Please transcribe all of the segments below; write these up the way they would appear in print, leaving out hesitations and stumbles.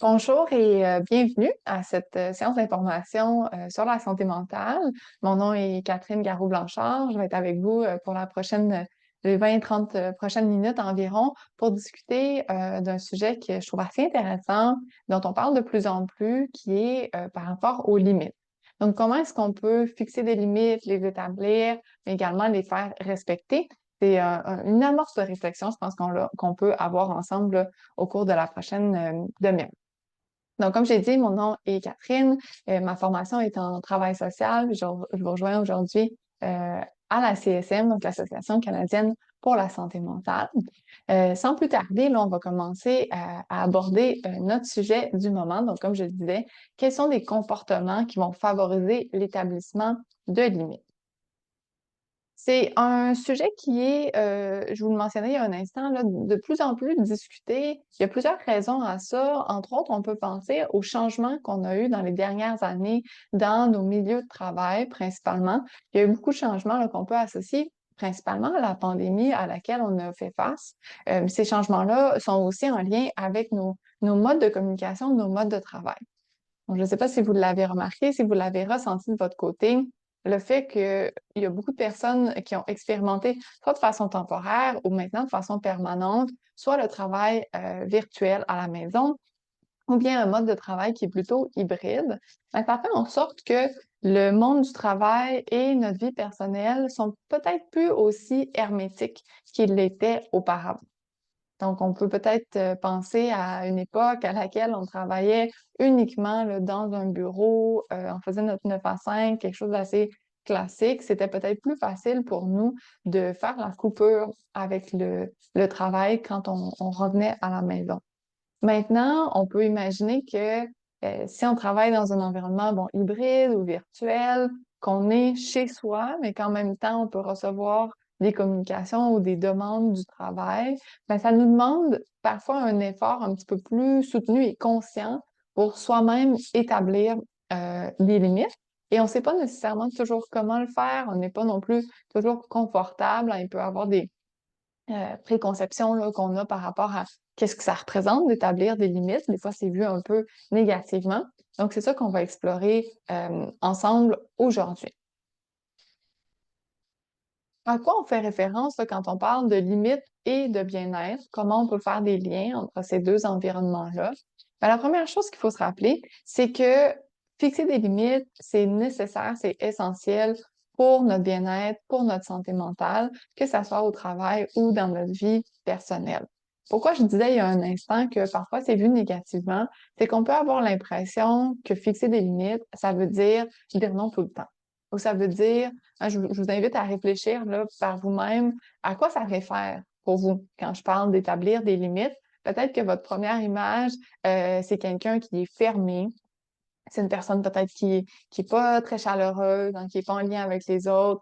Bonjour et bienvenue à cette séance d'information sur la santé mentale. Mon nom est Catherine Garou-Blanchard. Je vais être avec vous pour la prochaine, les 20-30 prochaines minutes environ pour discuter d'un sujet que je trouve assez intéressant, dont on parle de plus en plus, qui est par rapport aux limites. Donc, comment est-ce qu'on peut fixer des limites, les établir, mais également les faire respecter? C'est une amorce de réflexion, je pense qu'on peut avoir ensemble là, au cours de la prochaine demi-heure. Donc, comme j'ai dit, mon nom est Catherine. Ma formation est en travail social. Je vous rejoins aujourd'hui à la CSM, donc l'Association canadienne pour la santé mentale. Sans plus tarder, là, on va commencer à aborder notre sujet du moment. Donc, comme je le disais, quels sont les comportements qui vont favoriser l'établissement de limites? C'est un sujet qui est, je vous le mentionnais il y a un instant, là, de plus en plus discuté. Il y a plusieurs raisons à ça. Entre autres, on peut penser aux changements qu'on a eus dans les dernières années dans nos milieux de travail, principalement. Il y a eu beaucoup de changements là, qu'on peut associer principalement à la pandémie à laquelle on a fait face. Ces changements-là sont aussi en lien avec nos modes de communication, nos modes de travail. Donc, je ne sais pas si vous l'avez remarqué, si vous l'avez ressenti de votre côté, le fait qu'il y a beaucoup de personnes qui ont expérimenté, soit de façon temporaire ou maintenant de façon permanente, soit le travail virtuel à la maison, ou bien un mode de travail qui est plutôt hybride, ben, ça fait en sorte que le monde du travail et notre vie personnelle sont peut-être plus aussi hermétiques qu'ils l'étaient auparavant. Donc, on peut peut-être penser à une époque à laquelle on travaillait uniquement là, dans un bureau, on faisait notre 9 à 5, quelque chose d'assez classique. C'était peut-être plus facile pour nous de faire la coupure avec le travail quand on revenait à la maison. Maintenant, on peut imaginer que si on travaille dans un environnement bon, hybride ou virtuel, qu'on est chez soi, mais qu'en même temps, on peut recevoir des communications ou des demandes du travail, ben, ça nous demande parfois un effort un petit peu plus soutenu et conscient pour soi-même établir des limites. Et on ne sait pas nécessairement toujours comment le faire, on n'est pas non plus toujours confortable, hein. Il peut y avoir des préconceptions là, qu'on a par rapport à qu'est-ce que ça représente d'établir des limites. Des fois, c'est vu un peu négativement. Donc, c'est ça qu'on va explorer ensemble aujourd'hui. À quoi on fait référence là, quand on parle de limites et de bien-être? Comment on peut faire des liens entre ces deux environnements-là? Ben, la première chose qu'il faut se rappeler, c'est que fixer des limites, c'est nécessaire, c'est essentiel pour notre bien-être, pour notre santé mentale, que ça soit au travail ou dans notre vie personnelle. Pourquoi je disais il y a un instant que parfois c'est vu négativement, c'est qu'on peut avoir l'impression que fixer des limites, ça veut dire non tout le temps. Ou ça veut dire je vous invite à réfléchir là, par vous-même à quoi ça réfère pour vous quand je parle d'établir des limites. Peut-être que votre première image, c'est quelqu'un qui est fermé, c'est une personne peut-être qui est pas très chaleureuse, hein, qui est pas en lien avec les autres.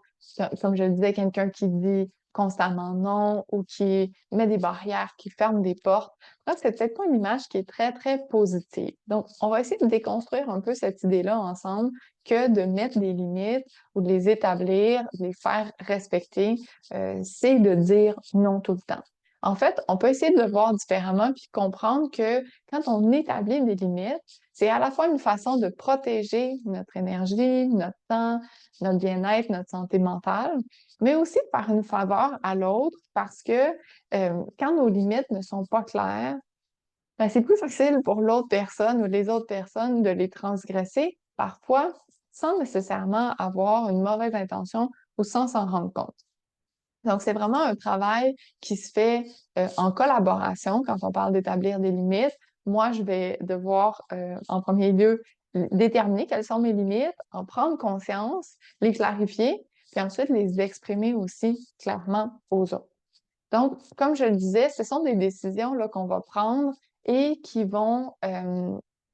Comme je le disais, quelqu'un qui dit constamment non ou qui met des barrières, qui ferme des portes. Donc, c'est peut-être pas une image qui est très, très positive. Donc, on va essayer de déconstruire un peu cette idée-là ensemble que de mettre des limites ou de les établir, de les faire respecter, c'est de dire non tout le temps. En fait, on peut essayer de le voir différemment puis comprendre que quand on établit des limites, c'est à la fois une façon de protéger notre énergie, notre temps, notre bien-être, notre santé mentale, mais aussi de faire une faveur à l'autre parce que quand nos limites ne sont pas claires, ben, c'est plus facile pour l'autre personne ou les autres personnes de les transgresser, parfois sans nécessairement avoir une mauvaise intention ou sans s'en rendre compte. Donc, c'est vraiment un travail qui se fait en collaboration quand on parle d'établir des limites. Moi, je vais devoir, en premier lieu, déterminer quelles sont mes limites, en prendre conscience, les clarifier, puis ensuite les exprimer aussi clairement aux autres. Donc, comme je le disais, ce sont des décisions là, qu'on va prendre et qui vont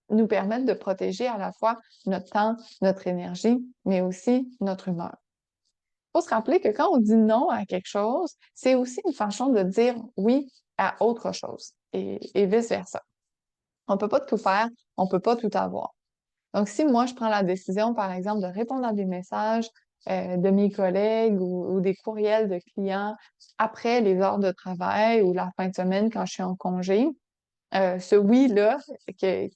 nous permettre de protéger à la fois notre temps, notre énergie, mais aussi notre humeur. Faut se rappeler que quand on dit non à quelque chose, c'est aussi une façon de dire oui à autre chose et vice-versa. On peut pas tout faire, on peut pas tout avoir. Donc, si moi, je prends la décision, par exemple, de répondre à des messages de mes collègues ou des courriels de clients après les heures de travail ou la fin de semaine quand je suis en congé, ce oui-là que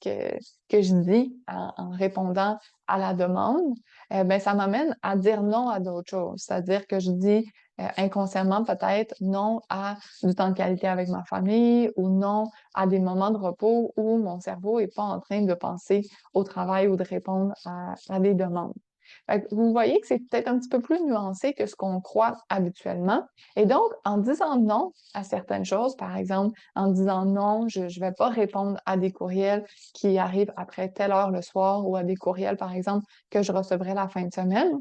je dis en répondant à la demande, ben, ça m'amène à dire non à d'autres choses. C'est-à-dire que je dis inconsciemment peut-être non à du temps de qualité avec ma famille ou non à des moments de repos où mon cerveau est pas en train de penser au travail ou de répondre à des demandes. Fait que vous voyez que c'est peut-être un petit peu plus nuancé que ce qu'on croit habituellement. Et donc, en disant non à certaines choses, par exemple, en disant non, je ne vais pas répondre à des courriels qui arrivent après telle heure le soir ou à des courriels, par exemple, que je recevrai la fin de semaine,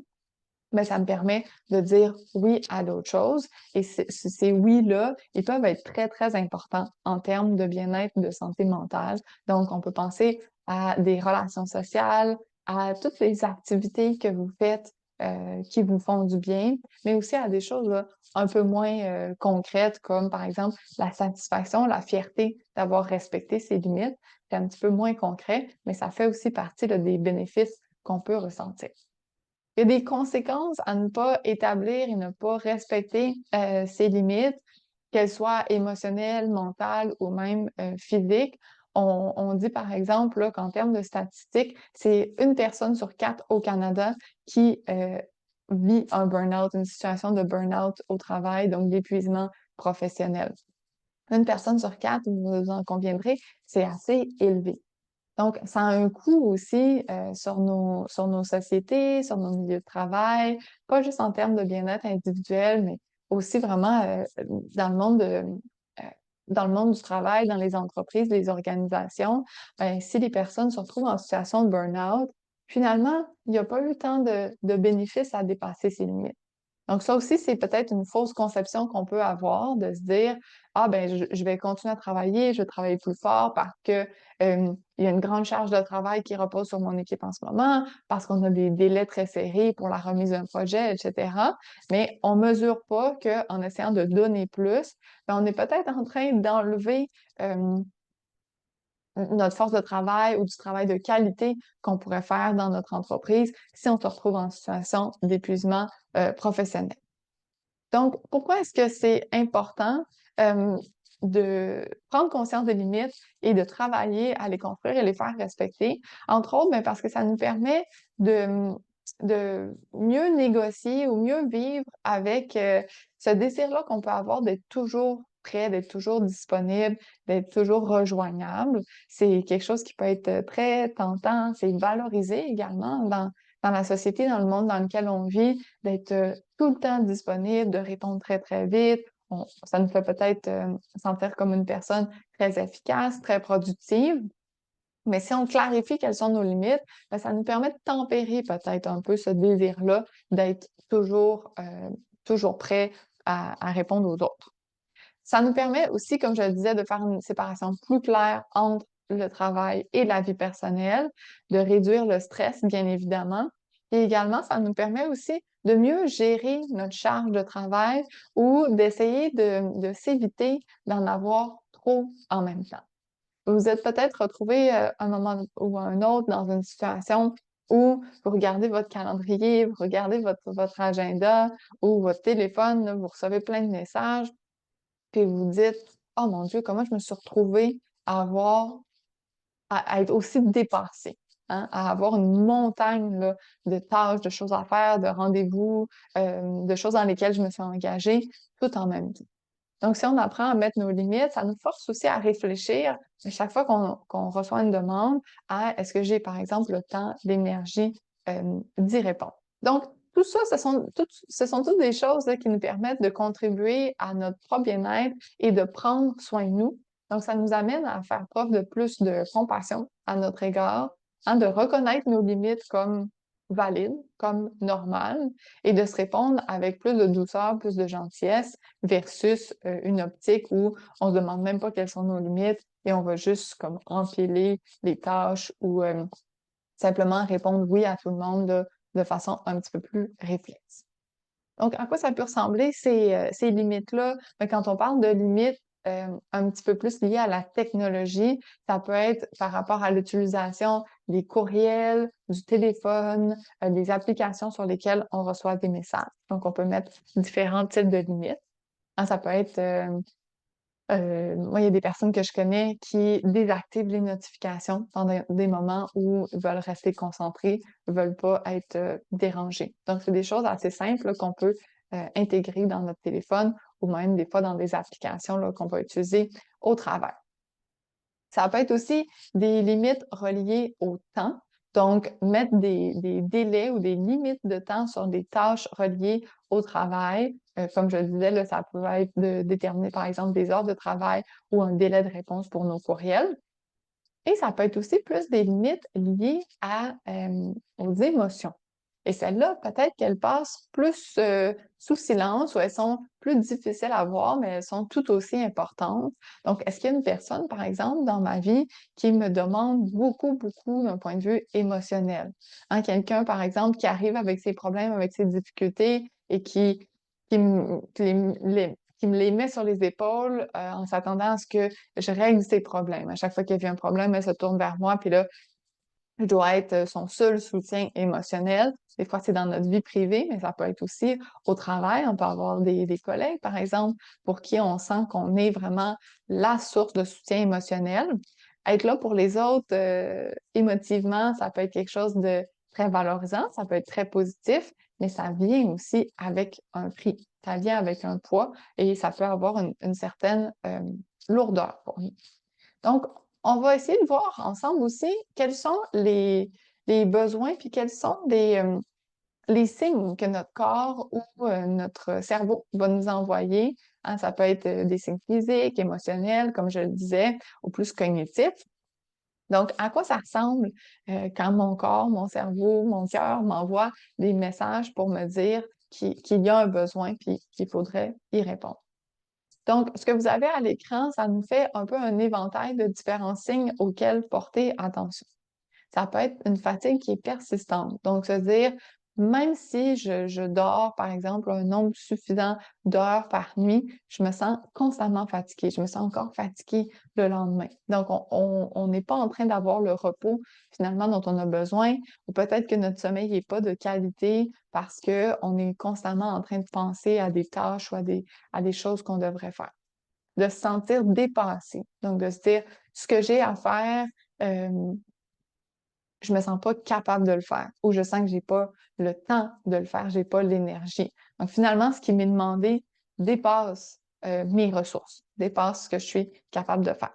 mais ça me permet de dire oui à d'autres choses. Et ces oui-là, ils peuvent être très, très importants en termes de bien-être, de santé mentale. Donc, on peut penser à des relations sociales, à toutes les activités que vous faites qui vous font du bien, mais aussi à des choses là, un peu moins concrètes, comme par exemple la satisfaction, la fierté d'avoir respecté ses limites. C'est un petit peu moins concret, mais ça fait aussi partie là, des bénéfices qu'on peut ressentir. Il y a des conséquences à ne pas établir et ne pas respecter ses limites, qu'elles soient émotionnelles, mentales ou même physiques. On dit par exemple là, qu'en termes de statistiques, c'est une personne sur 4 au Canada qui vit un burn-out, une situation de burn-out au travail, donc d'épuisement professionnel. Une personne sur 4, vous en conviendrez, c'est assez élevé. Donc, ça a un coût aussi sur nos sociétés, sur nos milieux de travail, pas juste en termes de bien-être individuel, mais aussi vraiment dans le monde dans le monde du travail, dans les entreprises, les organisations. Ben, si les personnes se retrouvent en situation de burn-out, finalement, il n'y a pas eu tant de bénéfices à dépasser ces limites. Donc ça aussi, c'est peut-être une fausse conception qu'on peut avoir de se dire: «Ah ben je vais continuer à travailler, je vais travailler plus fort parce que, il y a une grande charge de travail qui repose sur mon équipe en ce moment, parce qu'on a des délais très serrés pour la remise d'un projet» et cetera. Mais on mesure pas qu'en essayant de donner plus, ben on est peut-être en train d'enlever, notre force de travail ou du travail de qualité qu'on pourrait faire dans notre entreprise si on se retrouve en situation d'épuisement, professionnel. Donc, pourquoi est-ce que c'est important de prendre conscience des limites et de travailler à les construire et les faire respecter? Entre autres, ben, parce que ça nous permet de mieux négocier ou mieux vivre avec ce désir-là qu'on peut avoir d'être toujours prêt, d'être toujours disponible, d'être toujours rejoignable. C'est quelque chose qui peut être très tentant, c'est valorisé également dans la société, dans le monde dans lequel on vit, d'être tout le temps disponible, de répondre très, très vite. Ça nous fait peut-être sentir comme une personne très efficace, très productive. Mais si on clarifie quelles sont nos limites, ben, ça nous permet de tempérer peut-être un peu ce désir-là d'être toujours prêt à répondre aux autres. Ça nous permet aussi, comme je le disais, de faire une séparation plus claire entre le travail et la vie personnelle, de réduire le stress, bien évidemment. Et également, ça nous permet aussi de mieux gérer notre charge de travail ou d'essayer de s'éviter d'en avoir trop en même temps. Vous vous êtes peut-être retrouvé un moment ou un autre dans une situation où vous regardez votre calendrier, vous regardez votre agenda ou votre téléphone, là, vous recevez plein de messages, puis vous vous dites: «Oh mon Dieu, comment je me suis retrouvée à avoir à être aussi dépassée, hein?» À avoir une montagne, là, de tâches, de choses à faire, de rendez-vous, de choses dans lesquelles je me suis engagée, tout en même temps. Donc si on apprend à mettre nos limites, ça nous force aussi à réfléchir à chaque fois qu'on reçoit une demande à: «Est-ce que j'ai, par exemple, le temps, l'énergie, d'y répondre?» Donc tout ça, ce sont toutes des choses là, qui nous permettent de contribuer à notre propre bien-être et de prendre soin de nous. Donc ça nous amène à faire preuve de plus de compassion à notre égard, hein, de reconnaître nos limites comme valides, comme normales et de se répondre avec plus de douceur, plus de gentillesse versus une optique où on se demande même pas quelles sont nos limites et on va juste comme empiler les tâches ou simplement répondre oui à tout le monde là, de façon un petit peu plus réflexe. Donc, à quoi ça peut ressembler ces limites-là? Ben, quand on parle de limites un petit peu plus liées à la technologie, ça peut être par rapport à l'utilisation des courriels, du téléphone, des applications sur lesquelles on reçoit des messages. Donc, on peut mettre différents types de limites. Hein, ça peut être Moi, il y a des personnes que je connais qui désactivent les notifications pendant des moments où ils veulent rester concentrés, ils veulent pas être dérangés. Donc, c'est des choses assez simples là, qu'on peut intégrer dans notre téléphone ou même des fois dans des applications là, qu'on va utiliser au travail. Ça peut être aussi des limites reliées au temps. Donc, mettre des délais ou des limites de temps sur des tâches reliées au travail. Comme je le disais, là, ça peut être de déterminer, par exemple, des heures de travail ou un délai de réponse pour nos courriels. Et ça peut être aussi plus des limites liées aux émotions. Et celles-là, peut-être qu'elles passent plus sous silence ou elles sont plus difficiles à voir, mais elles sont tout aussi importantes. Donc, est-ce qu'il y a une personne, par exemple, dans ma vie qui me demande beaucoup, beaucoup d'un point de vue émotionnel? Hein, quelqu'un, par exemple, qui arrive avec ses problèmes, avec ses difficultés et qui me les met sur les épaules en s'attendant à ce que je règle ses problèmes. À chaque fois qu'il y a un problème, elle se tourne vers moi, puis là, je dois être son seul soutien émotionnel. Des fois, c'est dans notre vie privée, mais ça peut être aussi au travail. On peut avoir des collègues, par exemple, pour qui on sent qu'on est vraiment la source de soutien émotionnel. Être là pour les autres émotivement, ça peut être quelque chose de très valorisant, ça peut être très positif, mais ça vient aussi avec un prix. Ça vient avec un poids et ça peut avoir une certaine lourdeur pour nous. Donc, on va essayer de voir ensemble aussi quels sont les besoins, puis quels sont les signes que notre corps ou notre cerveau va nous envoyer. Hein, ça peut être des signes physiques, émotionnels, comme je le disais, ou plus cognitifs. Donc, à quoi ça ressemble quand mon corps, mon cerveau, mon cœur m'envoie des messages pour me dire qu'il y a un besoin, puis qu'il faudrait y répondre. Donc, ce que vous avez à l'écran, ça nous fait un peu un éventail de différents signes auxquels porter attention. Ça peut être une fatigue qui est persistante. Donc, se dire, même si je dors, par exemple, un nombre suffisant d'heures par nuit, je me sens constamment fatiguée. Je me sens encore fatiguée le lendemain. Donc, on n'est pas en train d'avoir le repos finalement dont on a besoin, ou peut-être que notre sommeil n'est pas de qualité parce qu'on est constamment en train de penser à des tâches ou à des choses qu'on devrait faire. De se sentir dépassé. Donc, de se dire, ce que j'ai à faire, euh, je me sens pas capable de le faire ou je sens que j'ai pas le temps de le faire, j'ai pas l'énergie. Donc finalement, ce qui m'est demandé dépasse mes ressources, dépasse ce que je suis capable de faire.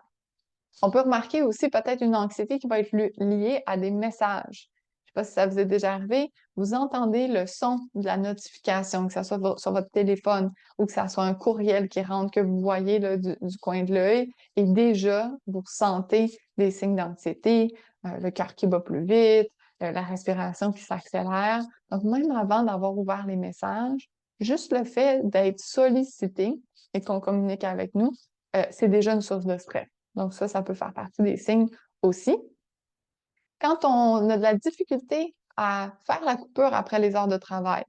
On peut remarquer aussi peut-être une anxiété qui va être liée à des messages. Je sais pas si ça vous est déjà arrivé, vous entendez le son de la notification, que ça soit sur votre téléphone ou que ça soit un courriel qui rentre, que vous voyez là, du coin de l'œil, et déjà, vous sentez des signes d'anxiété, le cœur qui bat plus vite, la respiration qui s'accélère. Donc, même avant d'avoir ouvert les messages, juste le fait d'être sollicité et qu'on communique avec nous, c'est déjà une source de stress. Donc ça peut faire partie des signes aussi. Quand on a de la difficulté à faire la coupure après les heures de travail,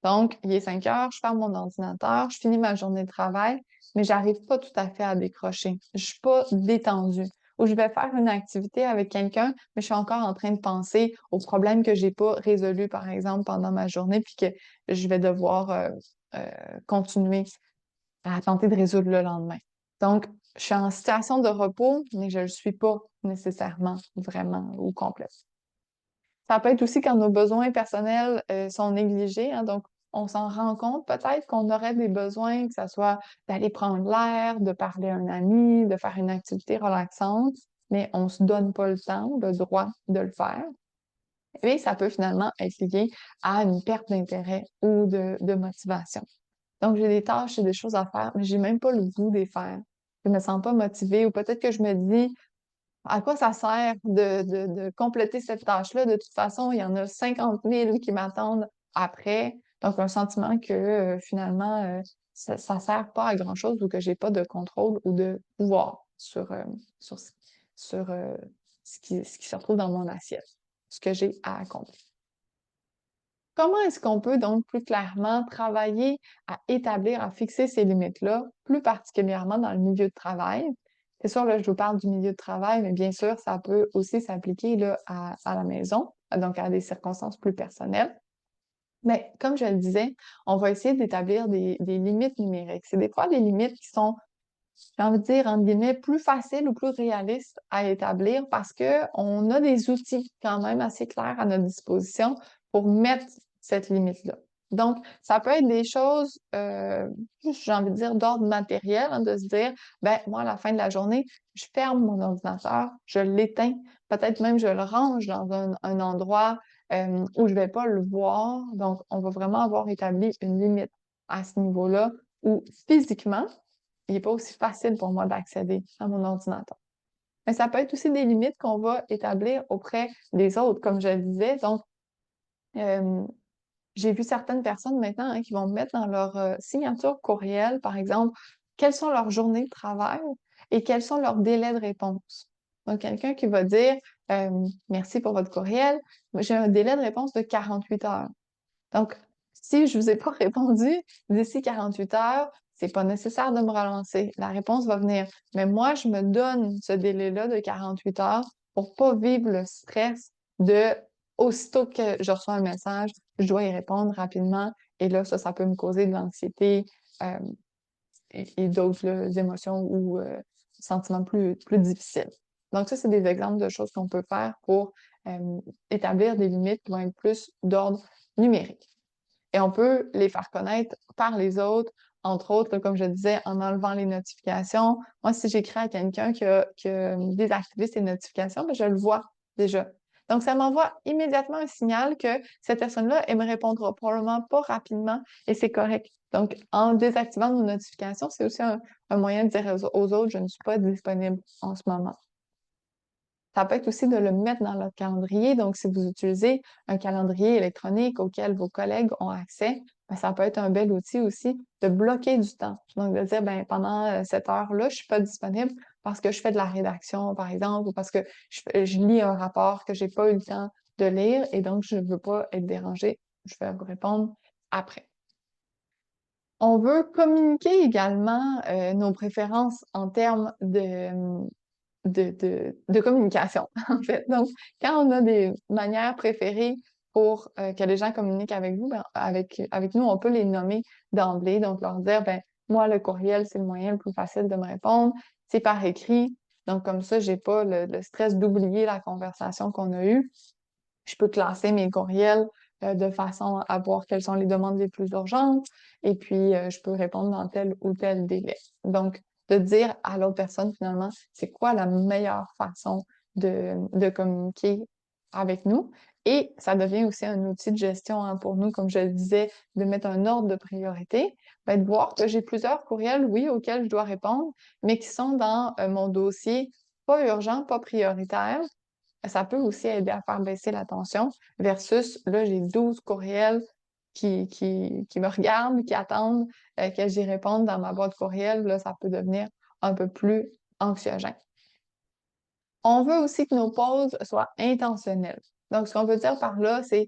donc il est 5 heures, je ferme mon ordinateur, je finis ma journée de travail, mais j'arrive pas tout à fait à décrocher. Je suis pas détendue. Ou je vais faire une activité avec quelqu'un, mais je suis encore en train de penser aux problèmes que j'ai pas résolus, par exemple, pendant ma journée, puis que je vais devoir euh, continuer à tenter de résoudre le lendemain. Donc, je suis en situation de repos, mais je ne le suis pas nécessairement vraiment au complet. Ça peut être aussi quand nos besoins personnels sont négligés, hein, donc on s'en rend compte peut-être qu'on aurait des besoins, que ce soit d'aller prendre l'air, de parler à un ami, de faire une activité relaxante, mais on ne se donne pas le temps, le droit de le faire. Et ça peut finalement être lié à une perte d'intérêt ou de motivation. Donc, j'ai des tâches, j'ai des choses à faire, mais j'ai même pas le goût de les faire. Je me sens pas motivée ou peut-être que je me dis, à quoi ça sert de compléter cette tâche-là? De toute façon, il y en a 50 000 qui m'attendent après. Donc, un sentiment que finalement, ça sert pas à grand-chose ou que j'ai pas de contrôle ou de pouvoir sur, sur ce qui se retrouve dans mon assiette, ce que j'ai à accomplir. Comment est-ce qu'on peut donc plus clairement travailler à établir, à fixer ces limites-là, plus particulièrement dans le milieu de travail? C'est sûr, là, je vous parle du milieu de travail, mais bien sûr, ça peut aussi s'appliquer là, à la maison, donc à des circonstances plus personnelles. Mais comme je le disais, on va essayer d'établir des limites numériques. C'est des fois des limites qui sont j'ai envie de dire, entre guillemets, plus facile ou plus réaliste à établir parce qu'on a des outils quand même assez clairs à notre disposition pour mettre cette limite-là. Donc, ça peut être des choses, j'ai envie de dire, d'ordre matériel, hein, de se dire, ben moi, à la fin de la journée, je ferme mon ordinateur, je l'éteins, peut-être même je le range dans un endroit où je vais pas le voir. Donc, on va vraiment avoir établi une limite à ce niveau-là où physiquement, il n'est pas aussi facile pour moi d'accéder à mon ordinateur. Mais ça peut être aussi des limites qu'on va établir auprès des autres, comme je le disais. Donc, euh, j'ai vu certaines personnes maintenant hein, qui vont mettre dans leur signature courriel, par exemple, quelles sont leurs journées de travail et quels sont leurs délais de réponse. Donc, quelqu'un qui va dire merci pour votre courriel, j'ai un délai de réponse de 48 heures. Donc, si je vous ai pas répondu d'ici 48 heures, c'est pas nécessaire de me relancer. La réponse va venir. Mais moi, je me donne ce délai-là de 48 heures pour pas vivre le stress de aussitôt que je reçois un message, je dois y répondre rapidement. Et là, ça peut me causer de l'anxiété euh, et d'autres émotions ou sentiments plus difficiles. Donc, ça, c'est des exemples de choses qu'on peut faire pour établir des limites qui vont être plus d'ordre numérique. Et on peut les faire connaître par les autres, entre autres, là, comme je disais, en enlevant les notifications. Moi, si j'écris à quelqu'un qui a désactivé ses notifications, ben, je le vois déjà. Donc, ça m'envoie immédiatement un signal que cette personne-là, elle me répondra probablement pas rapidement et c'est correct. Donc, en désactivant nos notifications, c'est aussi un moyen de dire aux autres, je ne suis pas disponible en ce moment. Ça peut être aussi de le mettre dans notre calendrier. Donc, si vous utilisez un calendrier électronique auquel vos collègues ont accès, ben, ça peut être un bel outil aussi de bloquer du temps. Donc, de dire, ben, pendant cette heure-là, je suis pas disponible parce que je fais de la rédaction, par exemple, ou parce que je lis un rapport que j'ai pas eu le temps de lire et donc je ne veux pas être dérangée. Je vais vous répondre après. On veut communiquer également nos préférences en termes de communication, en fait. Donc, quand on a des manières préférées pour que les gens communiquent avec vous, ben, avec nous, on peut les nommer d'emblée. Donc, leur dire, ben, moi, le courriel, c'est le moyen le plus facile de me répondre. C'est par écrit. Donc, comme ça, j'ai pas le stress d'oublier la conversation qu'on a eue. Je peux classer mes courriels de façon à voir quelles sont les demandes les plus urgentes et puis je peux répondre dans tel ou tel délai. Donc, de dire à l'autre personne finalement, c'est quoi la meilleure façon de communiquer avec nous. Et ça devient aussi un outil de gestion hein, pour nous, comme je le disais, de mettre un ordre de priorité, ben, de voir que j'ai plusieurs courriels, oui, auxquels je dois répondre, mais qui sont dans mon dossier pas urgent, pas prioritaire, ça peut aussi aider à faire baisser la tension versus, là, j'ai 12 courriels qui me regardent, qui attendent que j'y réponde dans ma boîte courriel. Là, ça peut devenir un peu plus anxiogène. On veut aussi que nos pauses soient intentionnelles. Donc, ce qu'on veut dire par là, c'est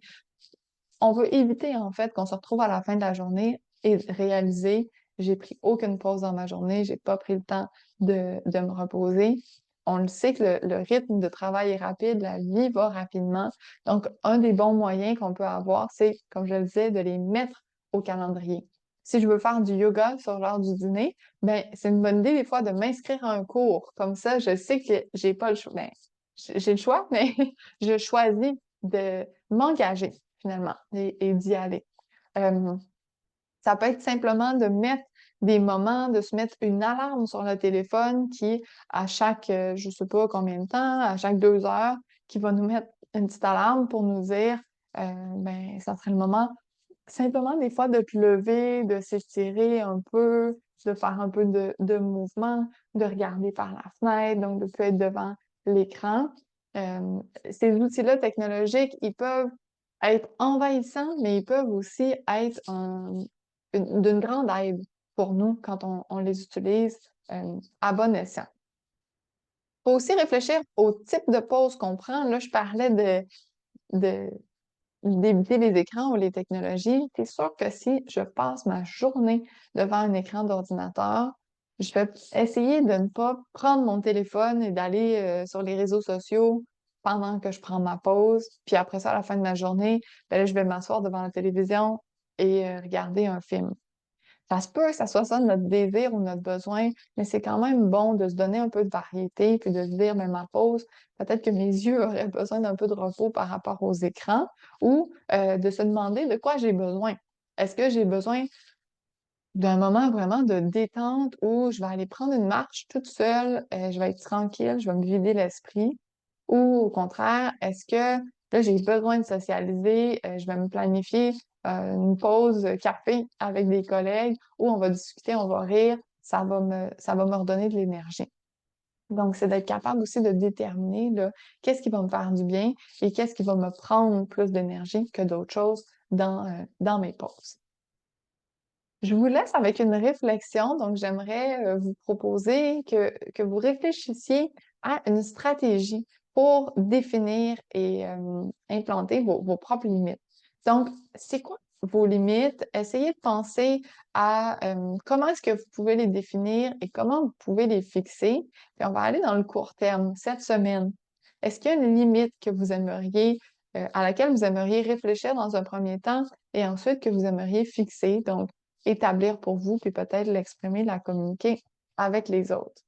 on veut éviter, en fait, qu'on se retrouve à la fin de la journée et réaliser j'ai pris aucune pause dans ma journée, j'ai pas pris le temps de me reposer. On le sait que le rythme de travail est rapide, la vie va rapidement. Donc, un des bons moyens qu'on peut avoir, c'est, comme je le disais, de les mettre au calendrier. Si je veux faire du yoga sur l'heure du dîner, ben, c'est une bonne idée des fois de m'inscrire à un cours. Comme ça, je sais que j'ai pas le choix. Ben, j'ai le choix, mais je choisis de m'engager finalement et d'y aller. Euh, Ça peut être simplement de mettre des moments, de se mettre une alarme sur le téléphone qui, à chaque, je sais pas combien de temps, à chaque 2 heures, qui va nous mettre une petite alarme pour nous dire, ben, ça serait le moment simplement des fois de te lever, de s'étirer un peu, de faire un peu de mouvement, de regarder par la fenêtre, donc de plus être devant l'écran. Ces outils-là technologiques, ils peuvent être envahissants, mais ils peuvent aussi être d'une grande aide pour nous quand on les utilise à bon escient. Il faut aussi réfléchir au type de pause qu'on prend. Là, je parlais de d'éviter les écrans ou les technologies. C'est sûr que si je passe ma journée devant un écran d'ordinateur, je vais essayer de ne pas prendre mon téléphone et d'aller sur les réseaux sociaux pendant que je prends ma pause. Puis après ça, à la fin de ma journée, ben là, je vais m'asseoir devant la télévision et regarder un film. Ça se peut que ça soit ça notre désir ou notre besoin, mais c'est quand même bon de se donner un peu de variété, puis de se dire, mais ma pause, peut-être que mes yeux auraient besoin d'un peu de repos par rapport aux écrans, ou de se demander de quoi j'ai besoin. Est-ce que j'ai besoin d'un moment vraiment de détente où je vais aller prendre une marche toute seule, je vais être tranquille, je vais me vider l'esprit? Ou au contraire, est-ce que là, j'ai besoin de socialiser, je vais me planifier une pause café avec des collègues où on va discuter, on va rire, ça va me redonner de l'énergie. Donc, c'est d'être capable aussi de déterminer là, qu'est-ce qui va me faire du bien et qu'est-ce qui va me prendre plus d'énergie que d'autres choses dans mes pauses. Je vous laisse avec une réflexion. Donc, j'aimerais vous proposer que vous réfléchissiez à une stratégie pour définir et implanter vos propres limites. Donc, c'est quoi vos limites? Essayez de penser à comment est-ce que vous pouvez les définir et comment vous pouvez les fixer. Puis on va aller dans le court terme, cette semaine. Est-ce qu'il y a une limite que vous aimeriez, à laquelle vous aimeriez réfléchir dans un premier temps et ensuite que vous aimeriez fixer? Donc, établir pour vous, puis peut-être l'exprimer, la communiquer avec les autres.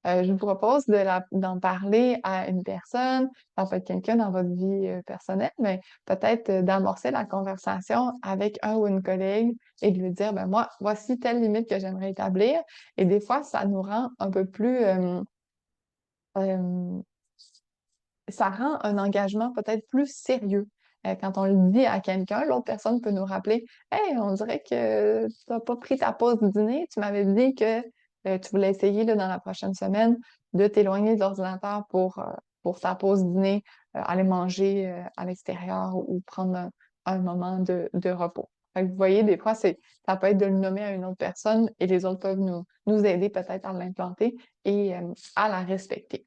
Je vous propose d'en parler à une personne, ça peut être quelqu'un dans votre vie personnelle, mais peut-être d'amorcer la conversation avec un ou une collègue et de lui dire, ben moi, voici telle limite que j'aimerais établir. Et des fois, ça nous rend un peu plus, euh, ça rend un engagement peut-être plus sérieux. Quand on le dit à quelqu'un, l'autre personne peut nous rappeler, hey, on dirait que tu n'as pas pris ta pause du dîner. Tu m'avais dit que tu voulais essayer là, dans la prochaine semaine de t'éloigner de l'ordinateur pour ta pause dîner, aller manger à l'extérieur ou prendre un moment de repos. Fait que vous voyez, des fois, ça peut être de le nommer à une autre personne et les autres peuvent nous aider peut-être à l'implanter et à la respecter.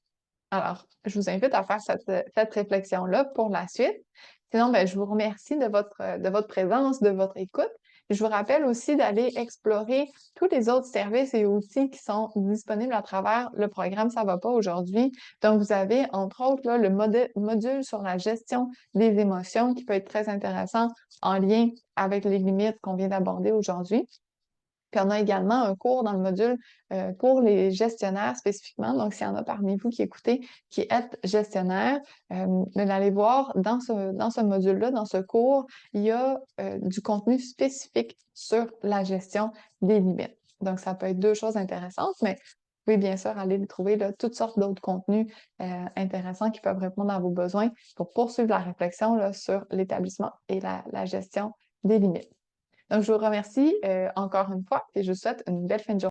Alors, je vous invite à faire cette réflexion-là pour la suite. Sinon, ben, je vous remercie de votre présence, de votre écoute. Je vous rappelle aussi d'aller explorer tous les autres services et outils qui sont disponibles à travers le programme Ça va pas aujourd'hui. Donc, vous avez, entre autres, là, le module sur la gestion des émotions qui peut être très intéressant en lien avec les limites qu'on vient d'aborder aujourd'hui. Puis on a également un cours dans le module pour les gestionnaires spécifiquement. Donc, s'il y en a parmi vous qui écoutez, qui êtes gestionnaire, allez voir dans ce module-là, dans ce cours, il y a du contenu spécifique sur la gestion des limites. Donc, ça peut être deux choses intéressantes, mais vous pouvez bien sûr aller trouver là, toutes sortes d'autres contenus intéressants qui peuvent répondre à vos besoins pour poursuivre la réflexion là, sur l'établissement et la gestion des limites. Donc, je vous remercie encore une fois et je vous souhaite une belle fin de journée.